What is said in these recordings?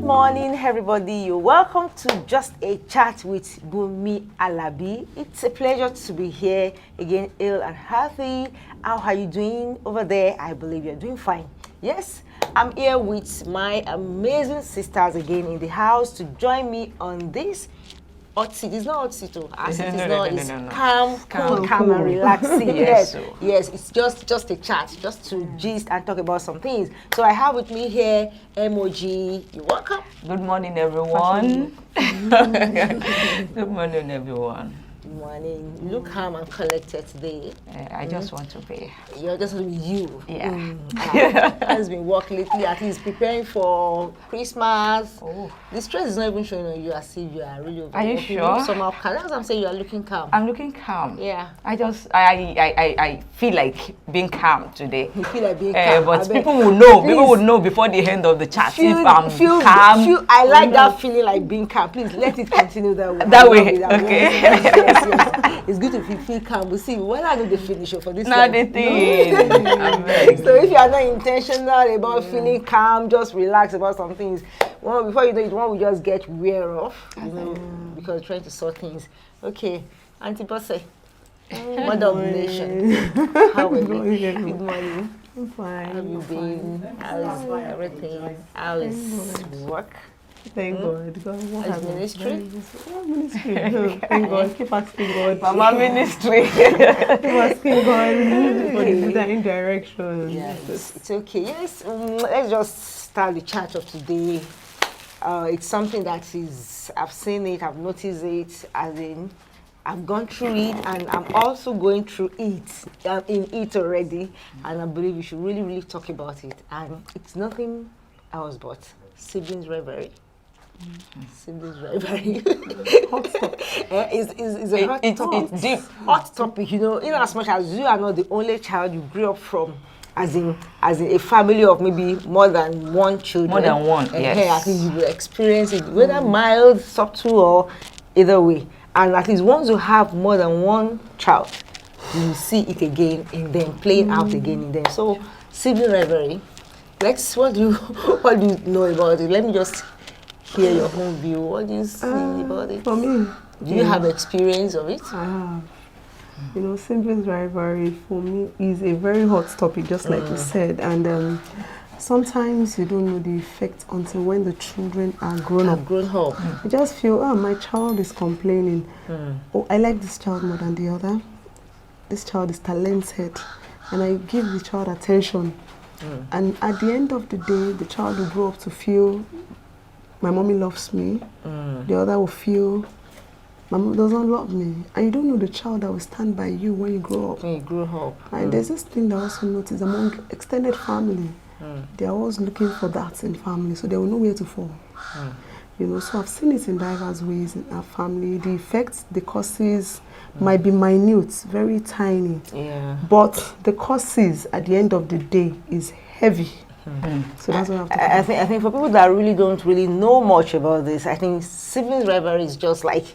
morning, everybody. You're welcome to Just a Chat with Bumi Alabi. It's a pleasure to be here again, ill and healthy. How are you doing over there? I believe you're doing fine. Yes, I'm here with my amazing sisters again in the house to join me on this hot seat. It's not hot seat, it's calm, calm and relaxing. Yes, it's just a chat, just to gist and talk about some things. So I have with me here MOG. You're welcome. Good morning, everyone. Good morning, everyone. Good morning. You look calm and collected today. I just want to be. You're just with you. Yeah. Has been work lately, at least preparing for Christmas. Oh. The stress is not even showing on you as if you are really over. Are you sure? Somehow, that's what I'm saying. You are looking calm. I'm looking calm. Yeah. I feel like being calm today. You feel like being calm. But people will know. Please. People will know before the end of the chat if I'm calm. I like that feeling like being calm. Please let it continue that way. That way. Okay. Yes. It's good to feel calm. We see when I do the finish for this. Not the thing. So if you are not intentional about feeling calm, just relax about some things. Well, before you know it, one will just get wear off, because trying to sort things. Okay, Auntie Bosse, Mother of the Nation. How are you? Good morning. I'm fine. How have you been? How's everything? How is work? Thank God. How's ministry? Ministry. Thank God. Keep asking God. Mama ministry. Keep asking God for the design direction. Yes, it's okay. Yes, let's just start the chat of today. It's something that is, I've seen it, I've noticed it, as in, I've gone through it, and I'm also going through it. I'm in it already, and I believe we should really talk about it. And it's nothing else but siblings rivalry. Siblings rivalry. Hot topic. It's a hot topic. It's deep. Hot topic, you know, in as much as you are not the only child you grew up from, as in a family of maybe more than one children. More than one, yes. At least you will experience it, whether mild, subtle, or either way. And at least once you have more than one child, you see it again in them, playing out again in them. So, sibling rivalry. What do you know about it? Let me just hear your own view. What do you see about it? For me, Do you have experience of it? I have. You know, siblings rivalry for me is a very hot topic, just like you said. And sometimes you don't know the effect until when the children are grown up. You just feel, my child is complaining. Oh, I like this child more than the other. This child is talented. And I give the child attention. And at the end of the day, the child will grow up to feel, my mommy loves me. The other will feel, my mom doesn't love me. And you don't know the child that will stand by you when you grow up. When you grow up. And there's this thing that I also notice among extended family. They're always looking for that in family, so they will know where to fall. You know, so I've seen it in diverse ways in our family. The effects, the causes might be minute, very tiny. But the causes at the end of the day is heavy. So that's what I think for people that really don't really know much about this, I think siblings rivalry is just like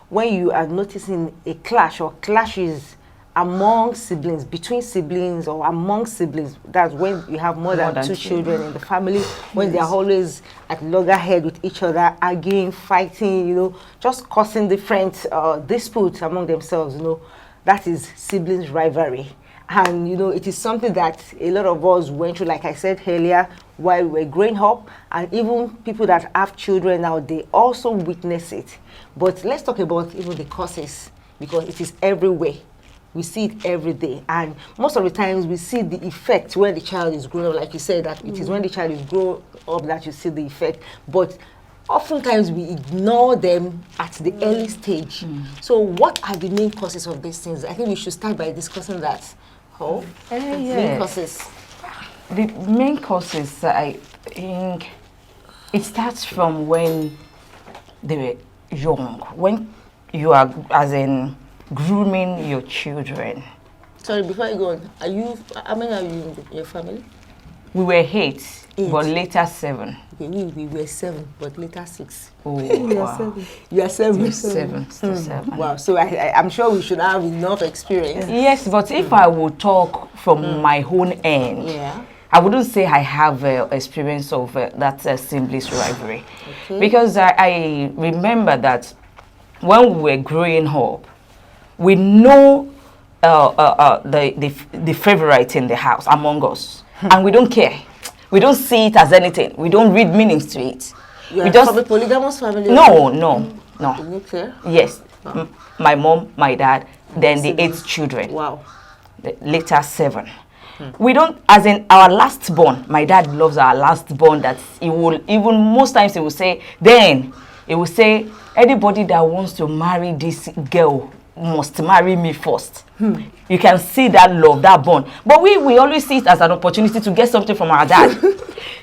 when you are noticing a clash or clashes among siblings, between siblings or among siblings. That's when you have more than two children in the family, when they are always at loggerhead with each other, arguing, fighting, you know, just causing different disputes among themselves, you know. That is siblings rivalry. And, you know, it is something that a lot of us went through, like I said earlier, while we were growing up. And even people that have children now, they also witness it. But let's talk about even the causes, because it is everywhere. We see it every day. And most of the times we see the effect when the child is growing up. Like you said, that it is when the child is grown up that you see the effect. But oftentimes we ignore them at the early stage. So what are the main causes of these things? I think we should start by discussing that. Main causes. The main causes, I think, it starts from when they were young, when you are, as in, grooming your children. Sorry, before you go on, how many are you in your family? We were eight, but later 7. Okay, we were 7, but later 6. Oh, You are 7. You are 7. Still 7. Wow, so I'm sure we should have enough experience. Yes, but if I would talk from my own end, I wouldn't say I have experience of that siblings rivalry, because I remember that when we were growing up, we know the favorite in the house among us, and we don't care. We don't see it as anything. We don't read meanings to it. We just from a polygamous family. No. Nuclear? Yes, my mom, my dad, then the 8 children. Wow. Later 7. We don't, as in our last born, my dad loves our last born, that he will, even most times he will say, anybody that wants to marry this girl must marry me first. You can see that love, that bond. But we always see it as an opportunity to get something from our dad.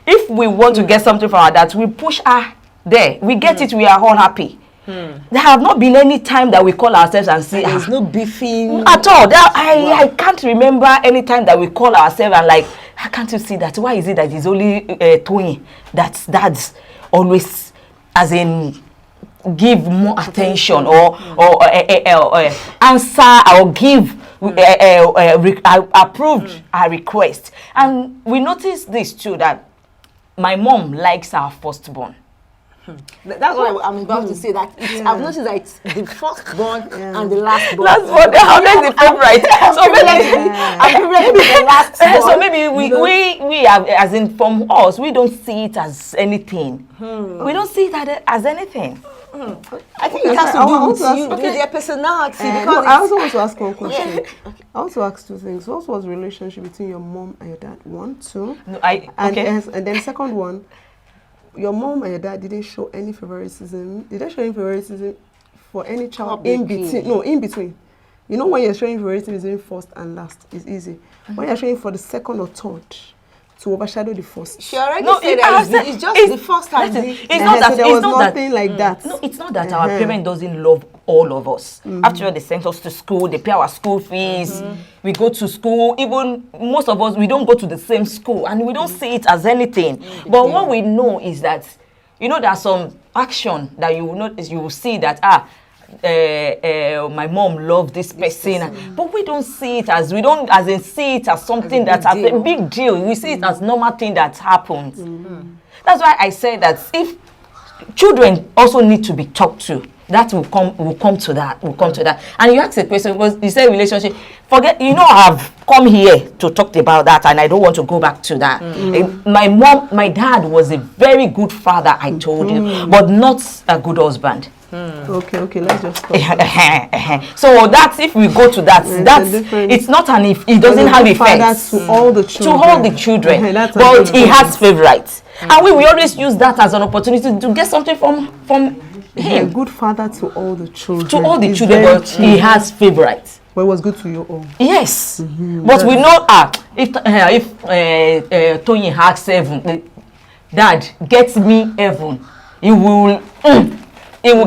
If we want to get something from our dad, we push her there. We get it, we are all happy. There have not been any time that we call ourselves and say, there's no beefing at all. I can't remember any time that we call ourselves and like, how can't you see that? Why is it that it's only Tony that's always, as in, give more attention or answer or give approved our request? And we noticed this too, that my mom likes our firstborn. That's what I'm about to say. That I've noticed that it's the firstborn and the lastborn. Lastborn, they're always the favorite. So maybe the lastborn. So maybe we have, as in from us, we don't see it as anything. We don't see it as anything. I think it has to do with you, with their personality. Because I also want to ask one question. I want to ask 2 things. What was the relationship between your mom and your dad? 1, 2. No, and then second one, your mom and your dad didn't show any favoritism. Did they show any favoritism for any child in between? No, in between. You know, when you're showing favoritism first and last, it's easy. When you're showing for the second or third, to overshadow the first. She already said that it's just the first and it's not that so there was nothing like that. No, it's not that our parent doesn't love all of us. After all, they sent us to school, they pay our school fees, we go to school, even most of us, we don't go to the same school, and we don't see it as anything. But what we know is that, you know, there's some action that you will notice, you will see that, my mom loved this person. But we don't see it as, see it as something that's a big deal. We see it as normal thing that happens. That's why I say that if children also need to be talked to, that will come to that. And you ask a question, because you say relationship, I've come here to talk about that, and I don't want to go back to that. My dad was a very good father, I told you, but not a good husband. Okay, let's just stop. So that's, if we go to that, it's not an if, it doesn't have effects to all the children. But he has favorites. And we always use that as an opportunity to get something from him. A good father to all the children. To all the children, but he has favorites. But it was good to your own. Yes. But we know if Tony has 7, Dad gets me heaven, he will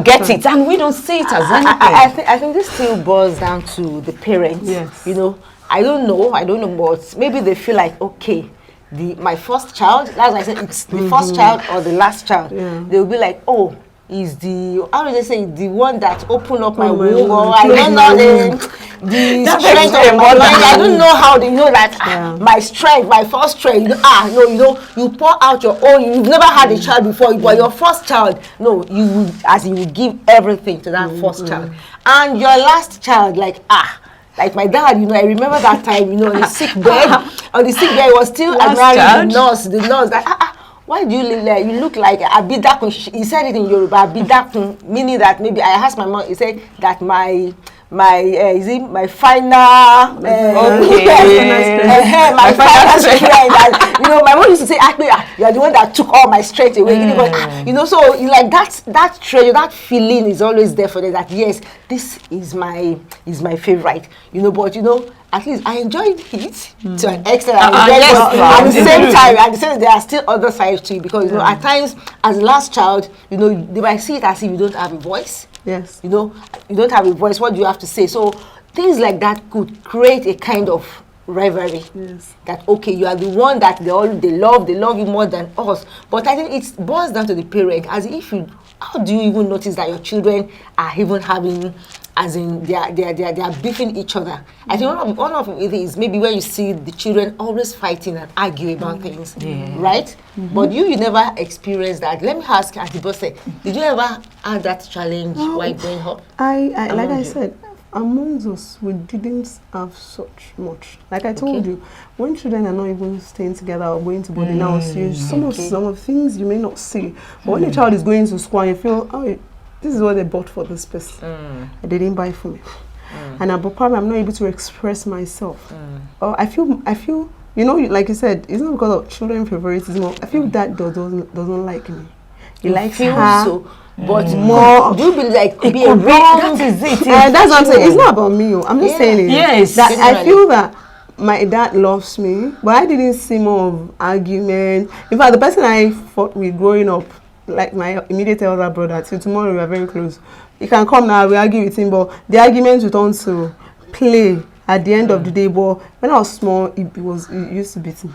get it, and we don't see it as anything. I think this still boils down to the parents. Yes. You know, I don't know, but maybe they feel like, okay, my first child, as I said, it's the first child or the last child. They'll be like, oh, is the, how do they say, the one that opened up my womb, or I don't know the strength of my mind. I don't know how they know that my strength, my first strength, you pour out your own. You've never had a child before, but your first child, you would give everything to that first child. And your last child, like my dad, I remember that time, on the sick bed, he was still admiring the nurse that, why do you look like, Abidakun? He said it in Yoruba, Abidakun, meaning that maybe I asked my mom, he said that my final my final strength. My mom used to say, you are the one that took all my strength away. So like that treasure, that feeling is always there for them, that yes, this is my favorite. But at least I enjoyed it to an extent. At the same time, there are still other sides to it, because at times, as the last child, they might see it as if you don't have a voice. Yes. You don't have a voice. What do you have to say? So things like that could create a kind of rivalry. Yes. That you are the one that they love you more than us. But I think it boils down to the parent. How do you even notice that your children are even having as in they are beefing each other. I think one of it is maybe where you see the children always fighting and argue about things, right? But you never experienced that. Let me ask Auntie Bose, did you ever have that challenge while growing up? I like I said, amongst us, we didn't have such much. Like I told you, when children are not even staying together or going to boarding house, some of things you may not see. But when a child is going to school and you feel, oh, this is what they bought for this person. They didn't buy for me. And probably I'm not able to express myself. Or I feel, you know, like you said, it's not because of children favoritism. I feel that doesn't like me. He likes her. So. But more, do you believe like could be a wrong? That is it. That's what I'm saying. It's not about me. I'm just saying it. Yes. That I feel that my dad loves me, but I didn't see more of argument. In fact, the person I fought with growing up, like my immediate elder brother, till tomorrow we are very close. He can come now, we argue with him, but the arguments would turn to play at the end of the day. But when I was small, he used to beat me.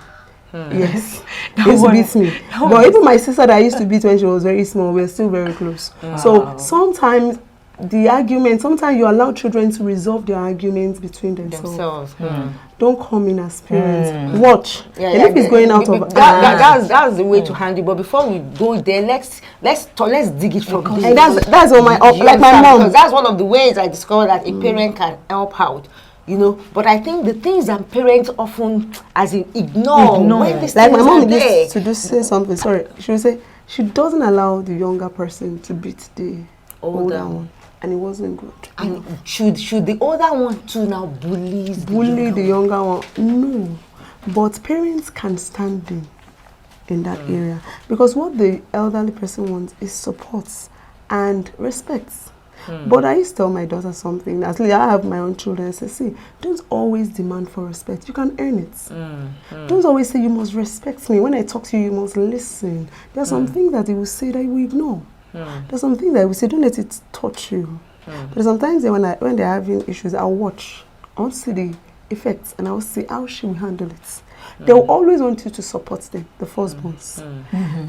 Yes, he used to beat me. But even my sister that I used to beat when she was very small, we were still very close. So sometimes the argument, sometimes you allow children to resolve their arguments between themselves. Don't come in as parents. Watch. And if it's going out of that's the way to handle. But before we go there, let's dig it from and that's what like my mom. Because that's one of the ways I discovered that a parent can help out. You know, but I think the things that parents often as in ignore when these like things my mom are there. used to say something. Sorry, she would say she doesn't allow the younger person to beat the older one, and it wasn't good. And should the older one too now bully the younger one? No, but parents can stand in that area because what the elderly person wants is support and respect. But I used to tell my daughter something. At least I have my own children. I say, see, don't always demand for respect. You can earn it. Don't always say you must respect me. When I talk to you, you must listen. There are some things that they will say that you will ignore. There's some things that I will say, don't let it touch you. But sometimes when they're having issues, I'll watch. I want to see the effects and I'll see how she will handle it. They will always want you to support them, the firstborns.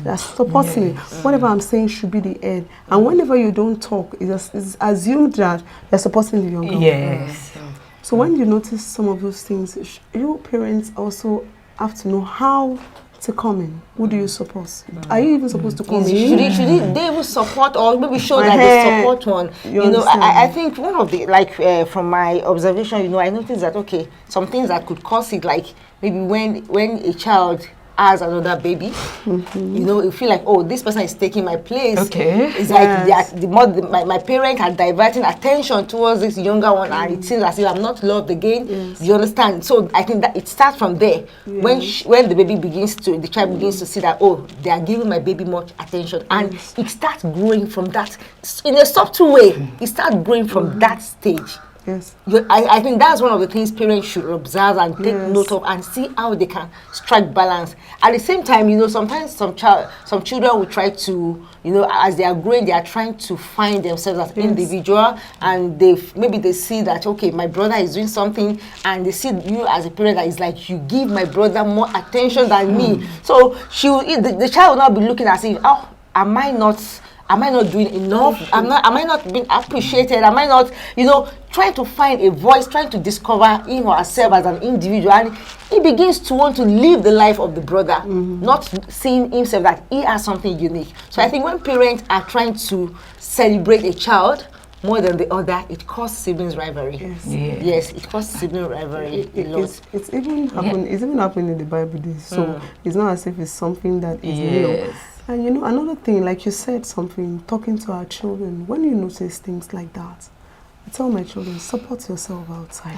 That support me. Whatever I'm saying should be the end. And whenever you don't talk, it's assumed that you're supporting the younger one. So when you notice some of those things, you parents also have to know how to come in. Who do you support? Are you even supposed to come in? Should they even support or maybe show that they support one? You know, I think one of the, from my observation, you know, I noticed that, okay, some things that could cause it, like maybe when a child has another baby, you know, you feel like, oh, this person is taking my place. It's like my parents are diverting attention towards this younger one, and it seems as if I'm not loved again. You understand? So I think that it starts from there. When the child begins to see that, oh, they are giving my baby much attention, and it starts growing from that in a subtle way. It starts growing from that stage. I think that's one of the things parents should observe and take note of and see how they can strike balance. At the same time, you know, sometimes some children will try to, you know, as they are growing, they are trying to find themselves as individual, and maybe they see that, okay, my brother is doing something, and they see you as a parent that is like, you give my brother more attention than me. So the child will not be looking as if, oh, am I not doing enough? Am I not being appreciated? Am I not, you know, trying to find a voice, trying to discover him or herself as an individual? And he begins to want to live the life of the brother, not seeing himself that he has something unique. So I think when parents are trying to celebrate a child more than the other, it causes siblings rivalry. Yes, it causes sibling rivalry a lot. It's even happening in the Bible days. So it's not as if it's something that is new. And you know, another thing, like you said something, talking to our children, when you notice things like that, I tell my children, support yourself outside.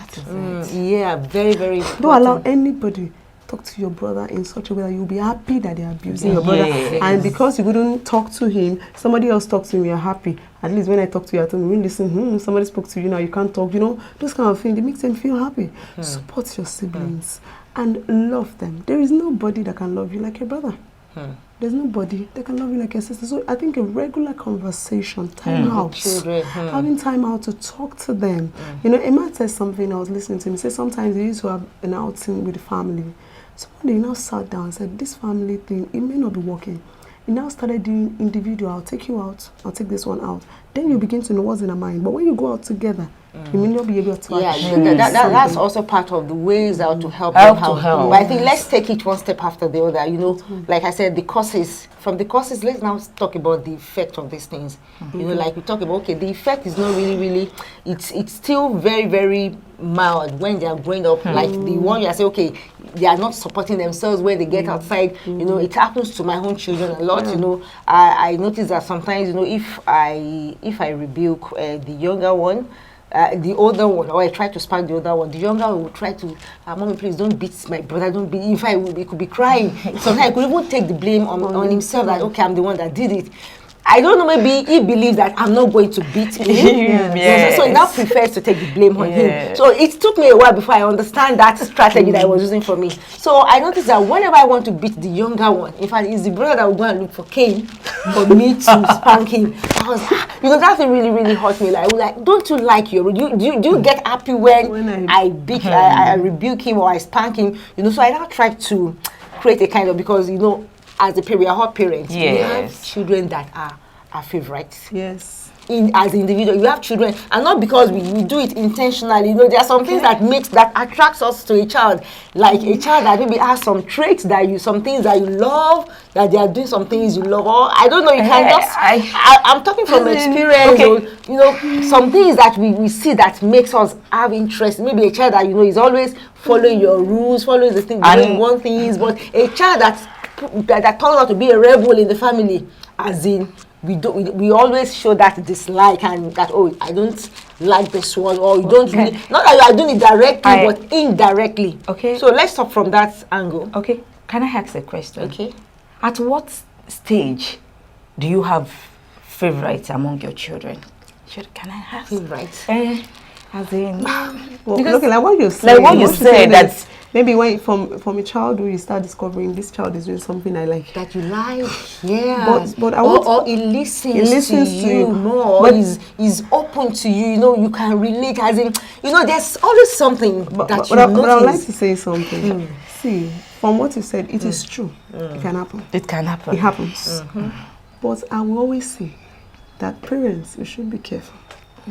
Yeah, very, very important. Don't allow anybody talk to your brother in such a way that you'll be happy that they're abusing your brother. And because you wouldn't talk to him, somebody else talks to him, you're happy. At least when I talk to you, I tell you, listen, somebody spoke to you now, you can't talk, you know, those kind of things, it makes them feel happy. Support your siblings and love them. There is nobody that can love you like your brother. There's nobody that can love you like your sister. So I think a regular conversation, time out, having time out to talk to them. You know, Emma said something, I was listening to him, he said sometimes he used to have an outing with the family. So one day he now sat down and said, this family thing, it may not be working. you now started doing individual. I'll take you out. I'll take this one out. Then you begin to know what's in her mind. But when you go out together, you may not be able to achieve that's also part of the ways how to help Help them to help. But I think let's take it one step after the other. You know, like I said, the causes. From the causes, let's now talk about the effect of these things. You know, like we talk about, okay, the effect is not really, it's still very, very mild when they are growing up. Like the one you are saying, okay, they are not supporting themselves when they get outside. You know, it happens to my own children a lot. You know, I notice that sometimes, you know, if I rebuke the younger one, the older one, or I try to spank the older one, the younger one will try to, mommy, please don't beat my brother, don't beat. In fact, he could be crying. Sometimes I could even take the blame on himself that, okay, I'm the one that did it. I don't know, maybe he believes that I'm not going to beat him. Yes. So he now prefers to take the blame on him. So it took me a while before I understand that strategy that I was using for me. So I noticed that whenever I want to beat the younger one, in fact, it's the brother that will go and look for cane for me to spank him. I was, that thing really hurt me. Like, don't you like do you get happy when I beat, I rebuke him or I spank him? You know, so I now try to create a kind of, because, you know, as a parent, we are hot parents. Yes. We have children that are our favorites. Yes. As an individual, you have children, and not because we do it intentionally. You know, there are some things that attracts us to a child. Like a child that maybe has some traits some things that you love, that they are doing some things you love. Or I don't know, you can just. I'm talking from experience. Okay. You know, some things that we see that makes us have interest. Maybe a child that, you know, is always following your rules, following the thing, doing one thing is, but a child that turns out to be a rebel in the family, as in we always show that dislike and that, oh, I don't like this one, or you don't really, not that you are doing it directly, but indirectly. Okay. So let's talk from that angle. Okay. Can I ask a question? Okay. At what stage do you have favorites among your children? Can I ask? Favorites? As in, well, okay, like what you said. Like what you said, that's maybe when from a childhood you start discovering this child is doing something I like. That you like, yeah. But I want, or he listens to you more. But he's open to you. You know, you can relate. As in, you know, there's always something but you notice. But I would like to say something. See, from what you said, it is true. It can happen. It can happen. It happens. But I will always say that parents, you should be careful.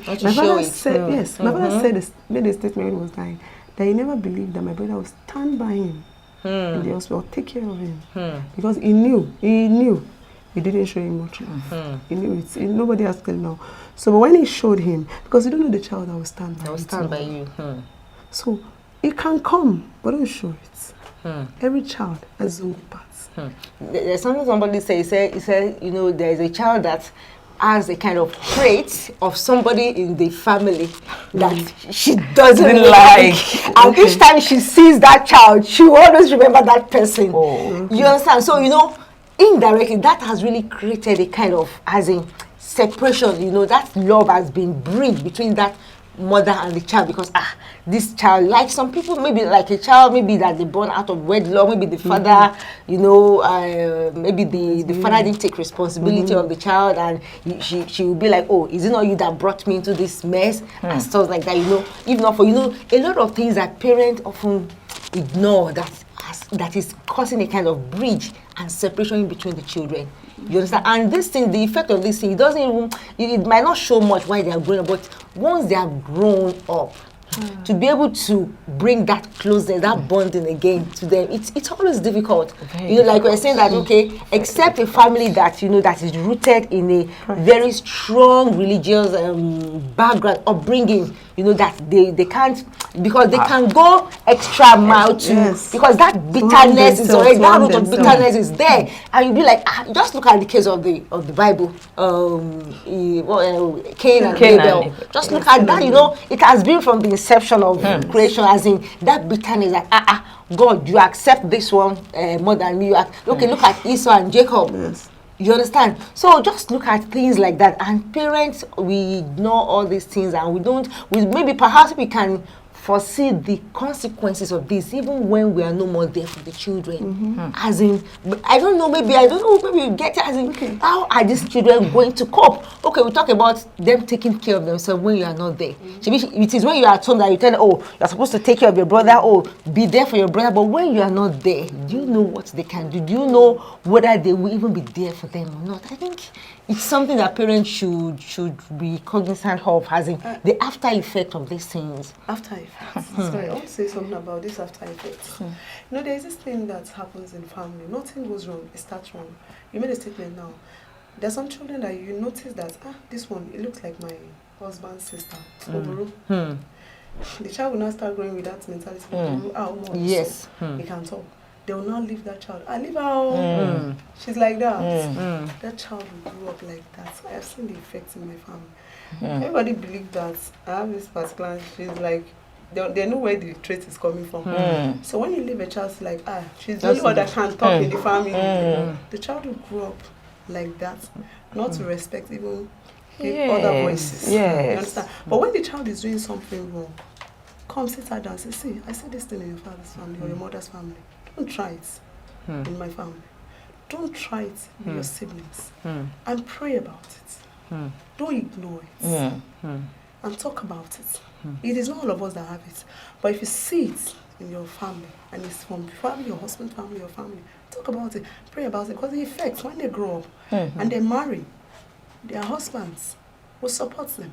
My father said, yes, my father said made a statement when he was dying, that he never believed that my brother would stand by him in the hospital, take care of him. Because he knew, he didn't show him much love. He knew it. Nobody else can know. So but when he showed him, because you don't know the child that will stand by you. That will stand by you. So it can come, but don't show it. Every child has his own parts. There's something somebody he said, you know, there's a child that has a kind of trait of somebody in the family that she doesn't like. And each time she sees that child, she will always remember that person. You understand? So, you know, indirectly, that has really created a kind of, as in, separation. You know, that love has been bridged between that mother and the child, because this child, like some people, maybe like a child, maybe that they born out of wedlock, maybe the father, you know, maybe the father didn't take responsibility of the child, and she will be like, oh, is it not you that brought me into this mess, and stuff like that, you know. If not for, you know, a lot of things that parents often ignore that is causing a kind of bridge and separation in between the children. You understand? And this thing, the effect of this thing, it might not show much while they are growing up, but once they are grown up, to be able to bring that closeness, that bonding again to them, it's always difficult. You know, like we're saying that, okay, except a family that, you know, that is rooted in a very strong religious background, upbringing, you know, that they can't, because they can go extra mile to, because that bitterness is already, that root of bitterness is there. And you'll be like, just look at the case of the Bible, Cain and Abel. Just look at that, you know, it has been from the inception of creation, as in that bitterness, like, God, you accept this one more than me. Okay, look at Esau and Jacob. You understand? So just look at things like that. And parents, we ignore all these things, and maybe perhaps we can foresee the consequences of this even when we are no more there for the children. As in, I don't know, maybe you get it, as in, how are these children going to cope? Okay, we talk about them taking care of themselves when you are not there. It is when you are at home that you tell, oh, you're supposed to take care of your brother, oh, be there for your brother, but when you are not there, do you know what they can do? Do you know whether they will even be there for them or not? I think it's something that parents should be cognizant of, as in the after effect of these things. After effects. Sorry, I want to say something about this after effects. You know, there's this thing that happens in family. Nothing goes wrong, it starts wrong. You made a statement now. There's some children that you notice that, this one, it looks like my husband's sister. The child will not start growing with that mentality. Yes. He can talk. They will not leave that child. I leave her. She's like that. That child will grow up like that. I have seen the effects in my family. Everybody believes that I have this particular, she's like, they know where the trait is coming from. So when you leave a child, it's like, she's the only one that can talk in the family. The child will grow up like that, not to respect even other voices. You understand? But when the child is doing something wrong, come sit down and say, see, I see this thing in your father's family or your mother's family. Don't try it in my family. Don't try it with your siblings. And pray about it. Don't ignore it. And talk about it. It is not all of us that have it. But if you see it in your family, and it's from probably your husband's family, your family, talk about it, pray about it, because the effects when they grow up and they marry, their husbands will support them.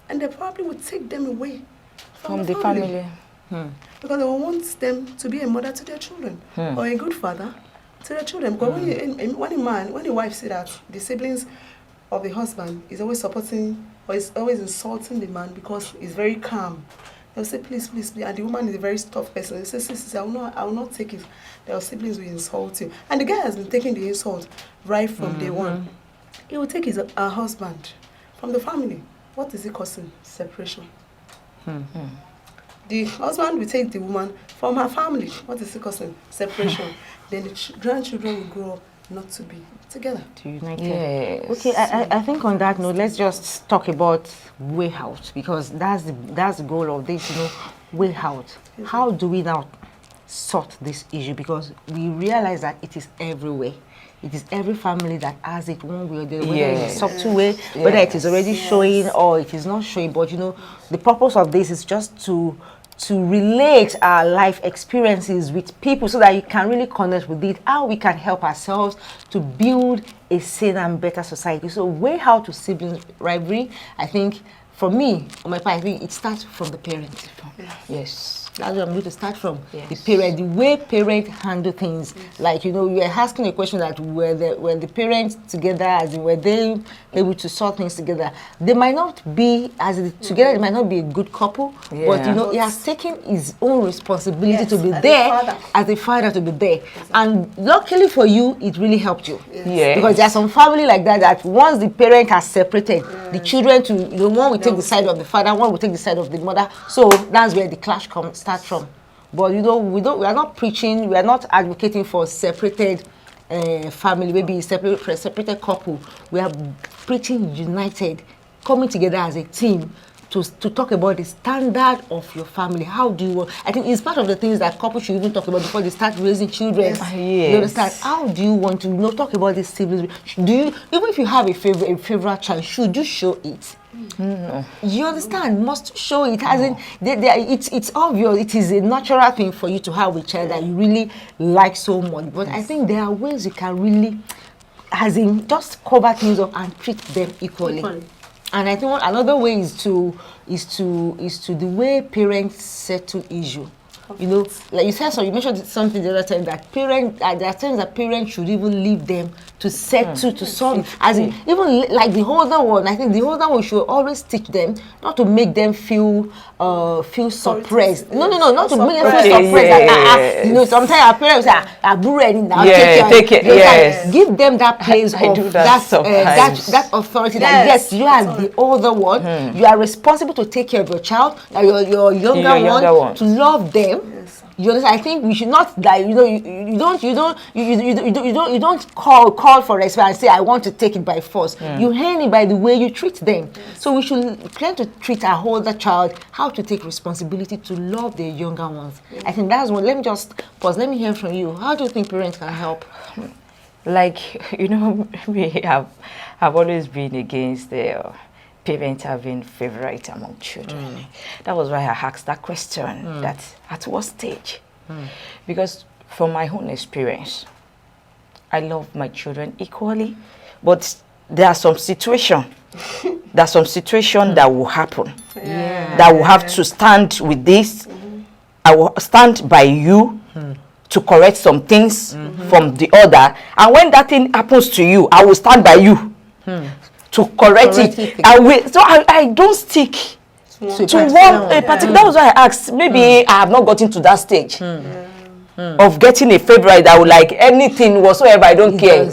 And they probably will take them away from the family. Because they will want them to be a mother to their children or a good father to their children. Because when a wife sees that the siblings of the husband is always supporting or is always insulting the man because he's very calm, they'll say, please, please, please. And the woman is a very tough person. They say, sis, I will not take it. Their siblings will insult you. And the guy has been taking the insult right from day one. He will take her husband from the family. What is it causing? Separation. The husband will take the woman from her family. What is it causing? Separation. Then the grandchildren will grow up not to be together. To unite. Yes. Okay, I think on that note, let's just talk about way out, because that's the goal of this, way out. How do we now sort this issue? Because we realize that it is everywhere. It is every family that has it one way or the other, whether it's a subtle way, whether it is already showing or it is not showing. But the purpose of this is just to relate our life experiences with people so that you can really connect with it, how we can help ourselves to build a saner and better society. So way out to sibling rivalry, I think, for me, on my part, I think it starts from the parents. Yes. That's where I'm going to start from. The parent, the way parents handle things. Like, you were asking a question that were the parents together, as in, were they able to sort things together? They might not be, together, they might not be a good couple, but, he has taken his own responsibility to be there, as a father to be there. And luckily for you, it really helped you. Because there's some family like that once the parent has separated, the children one will take the side of the father, one will take the side of the mother. So that's where the clash starts from. But we are not preaching, we are not advocating for separated family, maybe separated couple. We are preaching united, coming together as a team to talk about the standard of your family. How do you I think it's part of the things that couples should even talk about before they start raising children. You understand? How do you want to talk about these siblings? Do you, even if you have a favorite child, should you show it? No. You understand? Must show it. As in, it's obvious. It is a natural thing for you to have a child that you really like so much. But I think there are ways you can really, as in, just cover things up and treat them equally. And I think another way is to the way parents settle issue. Like you said, so you mentioned something the other time that there are times that parents should even leave them to settle, to solve. As in, even like the older one, I think the older one should always teach them not to make them feel suppressed. No, not to make them feel suppressed. Sometimes our parents say, "I'm ready now. Take it." Yes. Give them that place of that authority. That yes, you are the older one. You are responsible to take care of your child, your younger one, to love them. You understand? I think we should not like you don't call for respect and say I want to take it by force. You earn it by the way you treat them. So we should plan to treat our older child how to take responsibility to love their younger ones. I think that's what. Let me just pause. Let me hear from you. How do you think parents can help? Like, we have always been against the parents having favorite among children. That was why I asked that question, that at what stage? Because from my own experience, I love my children equally, but there are some situations that will happen, that will have to stand with this. I will stand by you to correct some things from the other, and when that thing happens to you, I will stand by you to correct it. So I don't stick to one particular. That was why I asked. Maybe I have not gotten to that stage of getting a favorite that would like anything whatsoever. I don't care.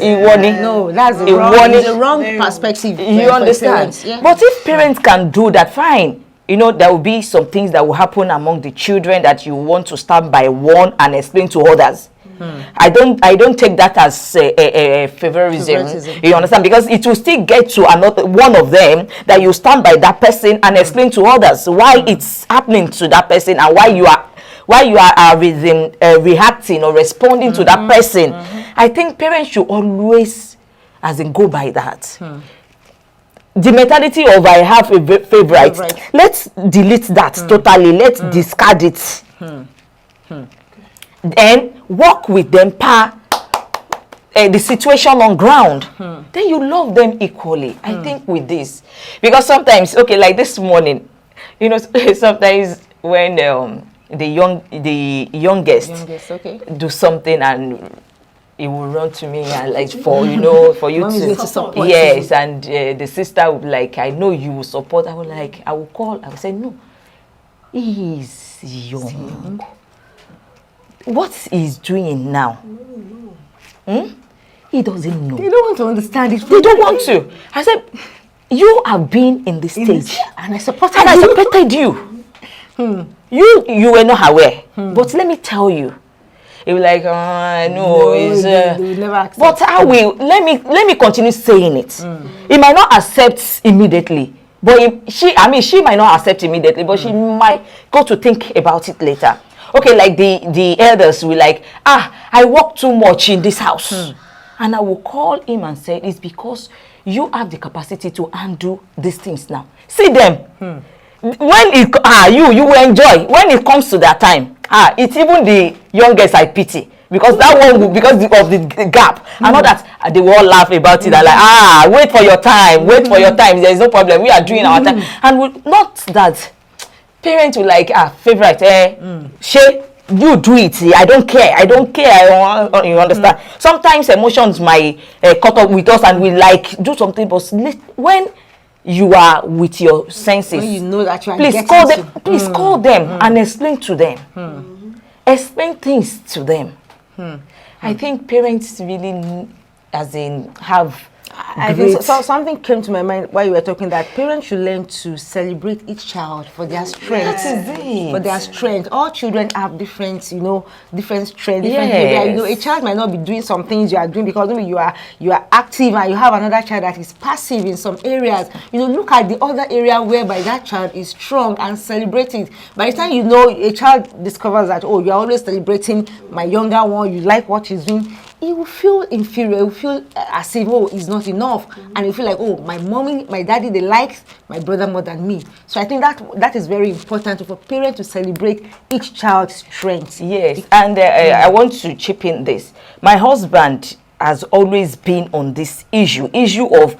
No, that's the wrong perspective. You understand? But if parents can do that, fine. There will be some things that will happen among the children that you want to stand by one and explain to others. I don't take that as a favoritism. You understand? Because it will still get to another one of them that you stand by that person and explain to others why it's happening to that person and why you are reacting or responding to that person. I think parents should always, go by that. The mentality of I have a favorite, let's delete that totally. Let's discard it. Then work with them the situation on ground. Then you love them equally. I think with this, because sometimes, like this morning, sometimes when the youngest do something and he will run to me and like for you to support. Yes, and the sister would like, I know you will support. I will call. I will say no. He's young. What he's doing now? He doesn't know. They don't want to understand it. They don't want to. I said, you have been in this stage, and I supported you. You were not aware, but let me tell you. He was like, no, it's never accept. But I will. Let me continue saying it. He might not accept immediately, but she might not accept immediately, but she might go to think about it later. Okay, like the elders will like, I work too much in this house, and I will call him and say, it's because you have the capacity to undo these things now. See them. When you will enjoy. When it comes to that time, it's even the youngest I pity, because that one because of the gap. And not that they will all laugh about it and like, wait for your time, there is no problem, we are doing our time. And not that parents will like, favorite, you do it, I don't care, you understand. Sometimes emotions might cut up with us and we like do something, but when you are with your senses, when you know that you are please call them and explain to them. Explain things to them. I think parents really have I think something came to my mind while you were talking, that parents should learn to celebrate each child for their strengths. That is it. For their strength. All children have different strengths, different behavior. A child might not be doing some things you are doing because maybe you are active, and you have another child that is passive in some areas. Look at the other area whereby that child is strong and celebrate it. By the time a child discovers that, you are always celebrating my younger one, you like what he's doing, he will feel inferior. He will feel as if, it's not enough. And he feel like, my mommy, my daddy, they like my brother more than me. So I think that is very important for parents to celebrate each child's strengths. Yes, and I want to chip in this. My husband has always been on this issue of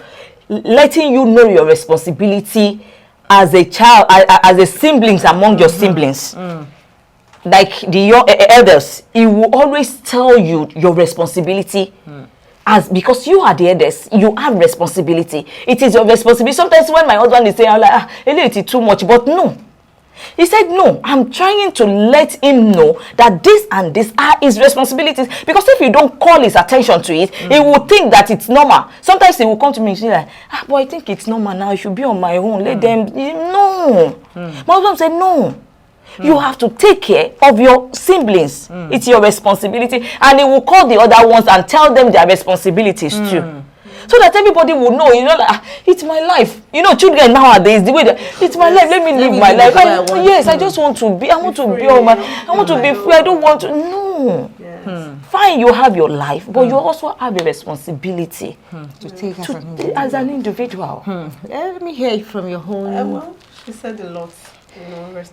letting you know your responsibility as a child, as a siblings among your siblings. Like the elders, he will always tell you your responsibility, because you are the elders, you have responsibility. It is your responsibility. Sometimes when my husband is saying, I'm like, it's too much, but no. He said, no, I'm trying to let him know that this and this are his responsibilities. Because if you don't call his attention to it, he will think that it's normal. Sometimes he will come to me and say, like, but I think it's normal now. I should be on my own. Let them, no. My husband said, no. You have to take care of your siblings. It's your responsibility. And they will call the other ones and tell them their responsibilities too. So that everybody will know, like, it's my life. Children nowadays, the way it's my life, let me live my life. I just want to be, I want to be free. I don't want to, no. Fine, you have your life, but you also have a responsibility to take as an individual. Let me hear it from your home. Well, she said a lot.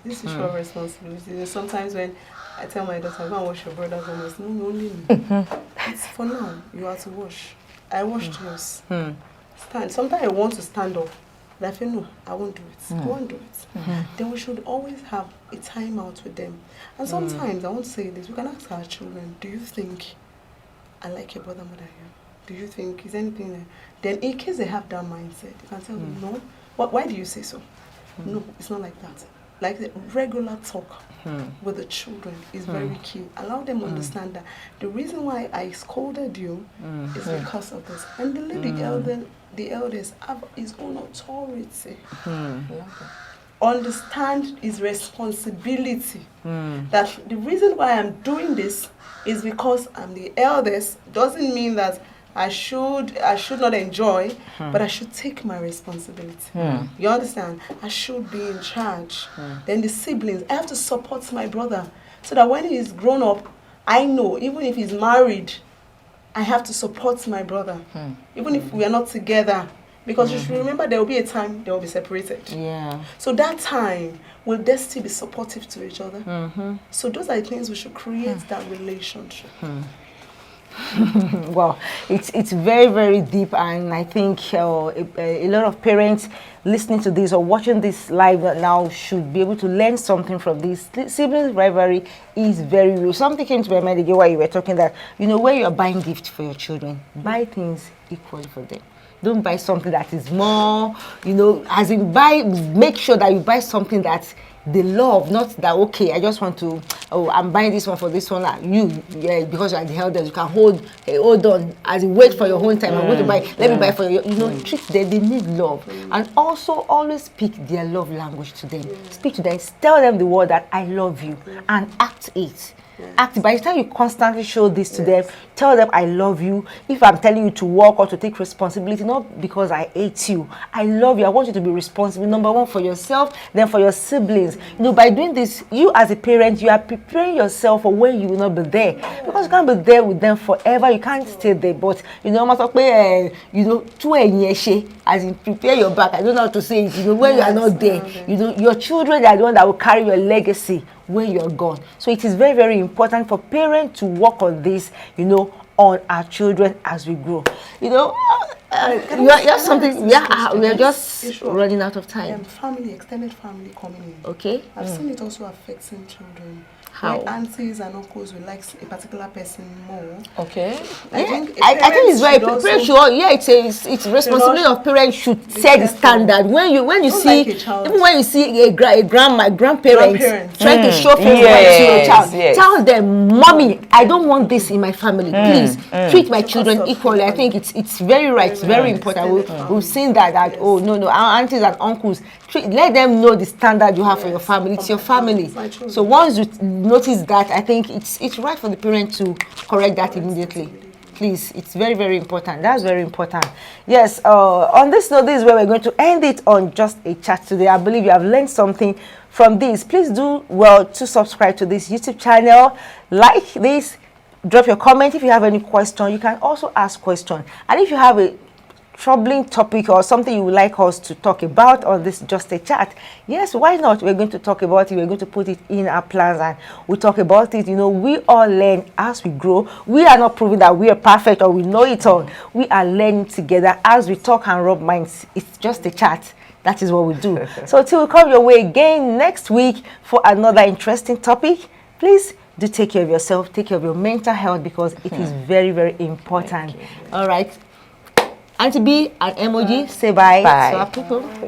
This issue of responsibility. Sometimes when I tell my daughter, go and wash your brother's house, no, only me. It's for now, you have to wash. I washed yours. Stand. Sometimes I want to stand up. But I feel, no, I won't do it. I won't do it. Then we should always have a time out with them. And sometimes, I want to say this, we can ask our children, do you think I like your brother more than you? Do you think, is anything there? Then in case they have that mindset, you can tell them, no. Why do you say so? No, it's not like that. Like the regular talk with the children is very key. Allow them understand that the reason why I scolded you is because of this. And the elders have his own authority. Understand his responsibility. That the reason why I'm doing this is because I'm the eldest. Doesn't mean that I should not enjoy, but I should take my responsibility. You understand? I should be in charge. Then the siblings, I have to support my brother so that when he's grown up, I know, even if he's married, I have to support my brother. Even if we are not together. Because you should remember there will be a time they will be separated. Yeah. So that time, will they still be supportive to each other? So those are the things we should create that relationship. Well, it's very, very deep, and I think a lot of parents listening to this or watching this live now should be able to learn something from this. Siblings rivalry is very real. Something came to my mind again while you were talking that, when you are buying gifts for your children, buy things equally for them. Don't buy something that is more, as in make sure that you buy something that they love, not that, okay, I just want to, I'm buying this one for this one. Because you are the elders, you can hold on as you wait for your own time. I'm going to buy, let me buy for you. Treat them, they need love. And also always speak their love language to them. Speak to them, tell them the word that I love you, and act it. Act. By the time you constantly show this to them, tell them I love you. If I'm telling you to work or to take responsibility, not because I hate you, I love you. I want you to be responsible, number one, for yourself, then for your siblings. By doing this, you as a parent, you are preparing yourself for when you will not be there, because you can't be there with them forever. You can't stay there. But as in prepare your back. I don't know how to say it. When you are not there, your children are the one that will carry your legacy when you're gone. So it is very, very important for parents to work on this, on our children as we grow. You have something. We are just running out of time. Extended family coming in. Okay. I've seen it also affecting children. How? When aunties and uncles will like a particular person more. Okay. I think it's very it's responsibility of parents should set the standard. When you see, even when you see a grandparents trying to show favor to your child, tell them, mommy, I don't want this in my family. Please treat my children equally. I think it's very right, it's very important. We've seen that our aunties and uncles, let them know the standard you have for your family. It's your family. So once you notice that, I think it's right for the parent to correct that immediately. Please, it's very, very important. That's very important. Yes, on this note, this is where we're going to end it on Just a Chat today. I believe you have learned something from this. Please do well to subscribe to this YouTube channel. Like this, drop your comment. If you have any question, you can also ask question. And if you have a troubling topic or something you would like us to talk about on this Just a Chat, yes, why not? We're going to talk about it. We're going to put it in our plans and we'll talk about it. We all learn as we grow. We are not proving that we are perfect or we know it all. We are learning together as we talk and rub minds. It's just a chat. That is what we do. So till we come your way again next week for another interesting topic, please do take care of yourself, take care of your mental health, because it is very, very important. All right. Auntie B and Emoji, say bye. Bye. To our people.